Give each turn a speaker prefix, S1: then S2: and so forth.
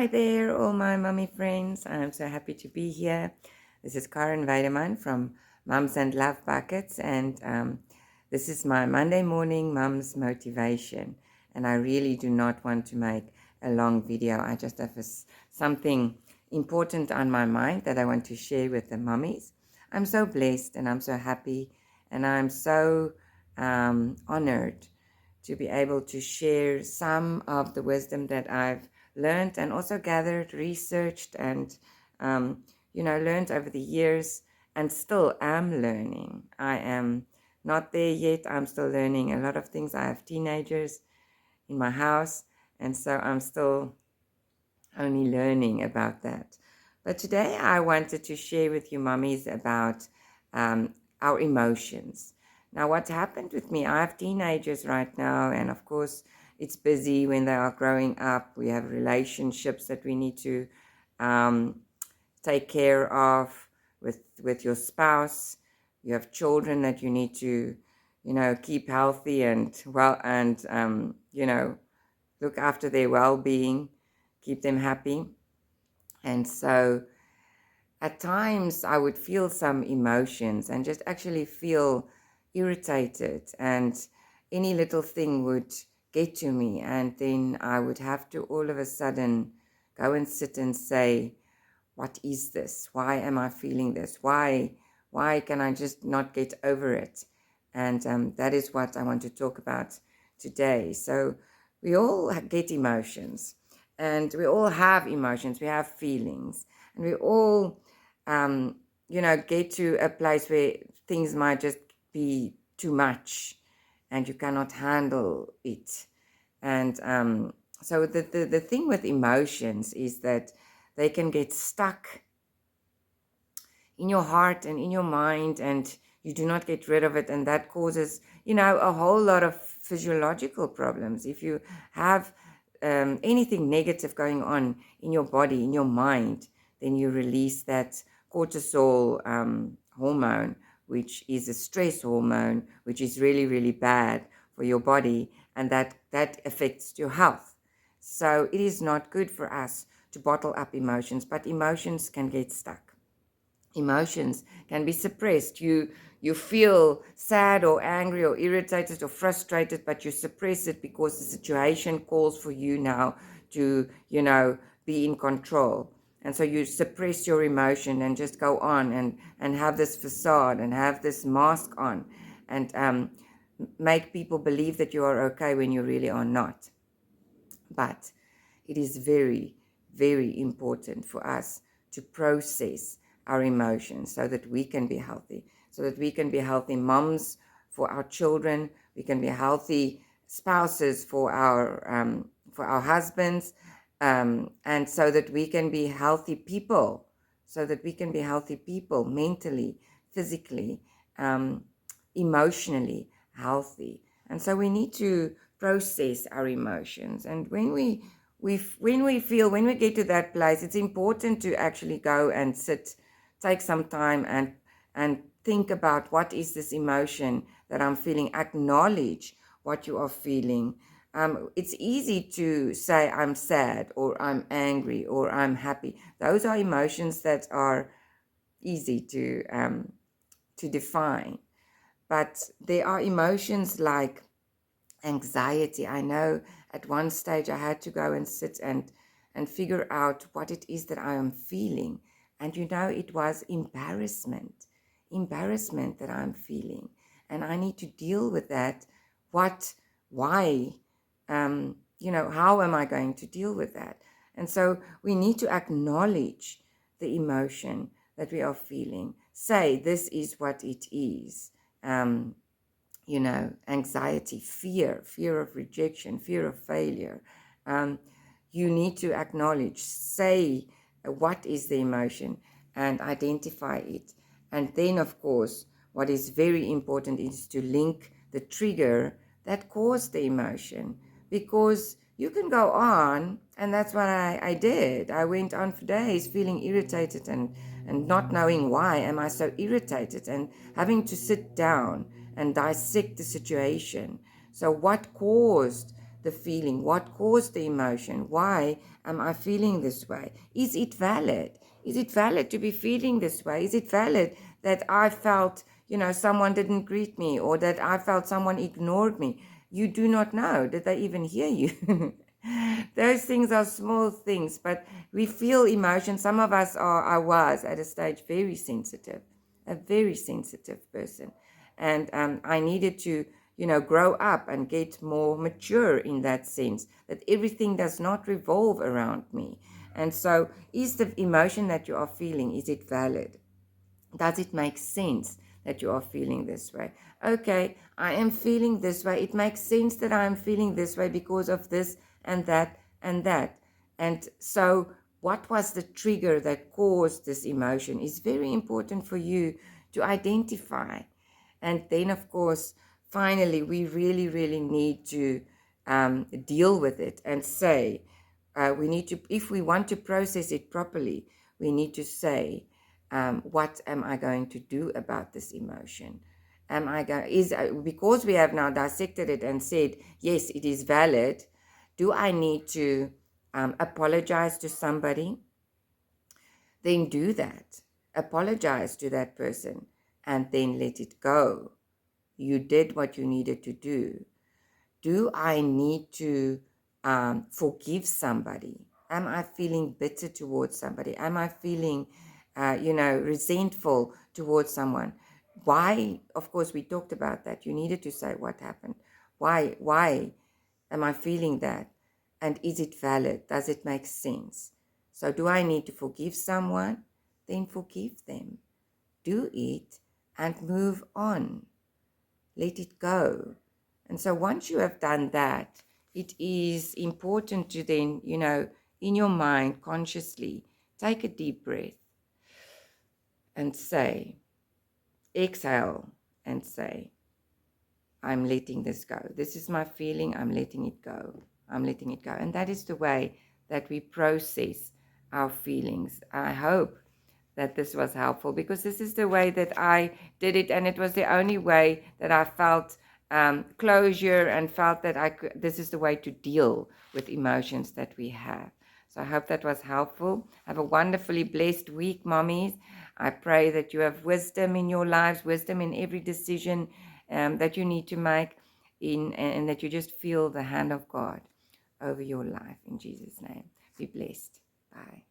S1: Hi there, all my mummy friends. I'm so happy to be here. This is Karen Weideman from Mums and Love Buckets, and this is my Monday morning Mums Motivation. And I really do not want to make a long video. I just have something important on my mind that I want to share with the mummies. I'm so blessed and I'm so happy, and I'm so honored to be able to share some of the wisdom that I've learned and also gathered, researched, and learned over the years, and still am learning. I am not there yet. I'm still learning a lot of things. I have teenagers in my house, and so I'm still only learning about that. But today I wanted to share with you mummies about our emotions. Now, what's happened with me, I have teenagers right now, and of course, it's busy when they are growing up. We have relationships that we need to take care of with your spouse. You have children that you need to, keep healthy and well, and look after their well-being, keep them happy. And so at times I would feel some emotions and just actually feel irritated, and any little thing would get to me, and then I would have to all of a sudden go and sit and say, what is this? Why am I feeling this? Why can I just not get over it? And that is what I want to talk about today. So we all get emotions, and we all have emotions. We have feelings, and we all get to a place where things might just be too much and you cannot handle it. And so the thing with emotions is that they can get stuck in your heart and in your mind, and you do not get rid of it. And that causes, a whole lot of physiological problems. If you have anything negative going on in your body, in your mind, then you release that cortisol hormone, which is a stress hormone, which is really, really bad for your body, and that affects your health. So it is not good for us to bottle up emotions, but emotions can get stuck. Emotions can be suppressed. You feel sad or angry or irritated or frustrated, but you suppress it because the situation calls for you now to, be in control. And so you suppress your emotion and just go on and have this facade and have this mask on, and make people believe that you are okay when you really are not. But it is very, very important for us to process our emotions so that we can be healthy, so that we can be healthy moms for our children, we can be healthy spouses for our husbands, and so that we can be healthy people, mentally, physically, emotionally healthy. And so we need to process our emotions. And when we get to that place, it's important to actually go and take some time and think about, what is this emotion that I'm feeling? Acknowledge what you are feeling. It's easy to say I'm sad or I'm angry or I'm happy. Those are emotions that are easy to define. But there are emotions like anxiety. I know at one stage I had to go and sit and figure out what it is that I am feeling. And it was embarrassment that I'm feeling. And I need to deal with that. Why? How am I going to deal with that? And so we need to acknowledge the emotion that we are feeling. Say, this is what it is. Anxiety, fear of rejection, fear of failure. You need to acknowledge, say, what is the emotion, and identify it. And then, of course, what is very important is to link the trigger that caused the emotion, because you can go on, and that's what I did. I went on for days feeling irritated and not knowing why am I so irritated, and having to sit down and dissect the situation. So what caused the feeling? What caused the emotion? Why am I feeling this way? Is it valid? Is it valid to be feeling this way? Is it valid that I felt, someone didn't greet me, or that I felt someone ignored me? You do not know. Did they even hear you? Those things are small things, but we feel emotion. Some of us I was at a stage very sensitive, a very sensitive person. And I needed to, grow up and get more mature in that sense, that everything does not revolve around me. And so, is the emotion that you are feeling, is it valid? Does it make sense that you are feeling this way? Okay, I am feeling this way. It makes sense that I am feeling this way because of this and that and that. And so, what was the trigger that caused this emotion is very important for you to identify. And then, of course, finally, we really, really need to deal with it and say, we need to, if we want to process it properly, we need to say, what am I going to do about this emotion? Am I going, because we have now dissected it and said, yes, it is valid, do I need to apologize to somebody? Then do that. Apologize to that person and then let it go. You did what you needed to do. Do I need to forgive somebody? Am I feeling bitter towards somebody? Am I feeling, resentful towards someone? Why? Of course, we talked about that. You needed to say what happened. Why am I feeling that? And is it valid? Does it make sense? So do I need to forgive someone? Then forgive them. Do it and move on. Let it go. And so once you have done that, it is important to then, in your mind, consciously, take a deep breath and say, exhale and say, I'm letting this go. This is my feeling. I'm letting it go. I'm letting it go. And that is the way that we process our feelings. I hope that this was helpful, because this is the way that I did it, and it was the only way that I felt closure and felt that this is the way to deal with emotions that we have. So I hope that was helpful. Have a wonderfully blessed week, mommies. I pray that you have wisdom in your lives, wisdom in every decision that you need to make, and that you just feel the hand of God over your life. In Jesus' name, be blessed. Bye.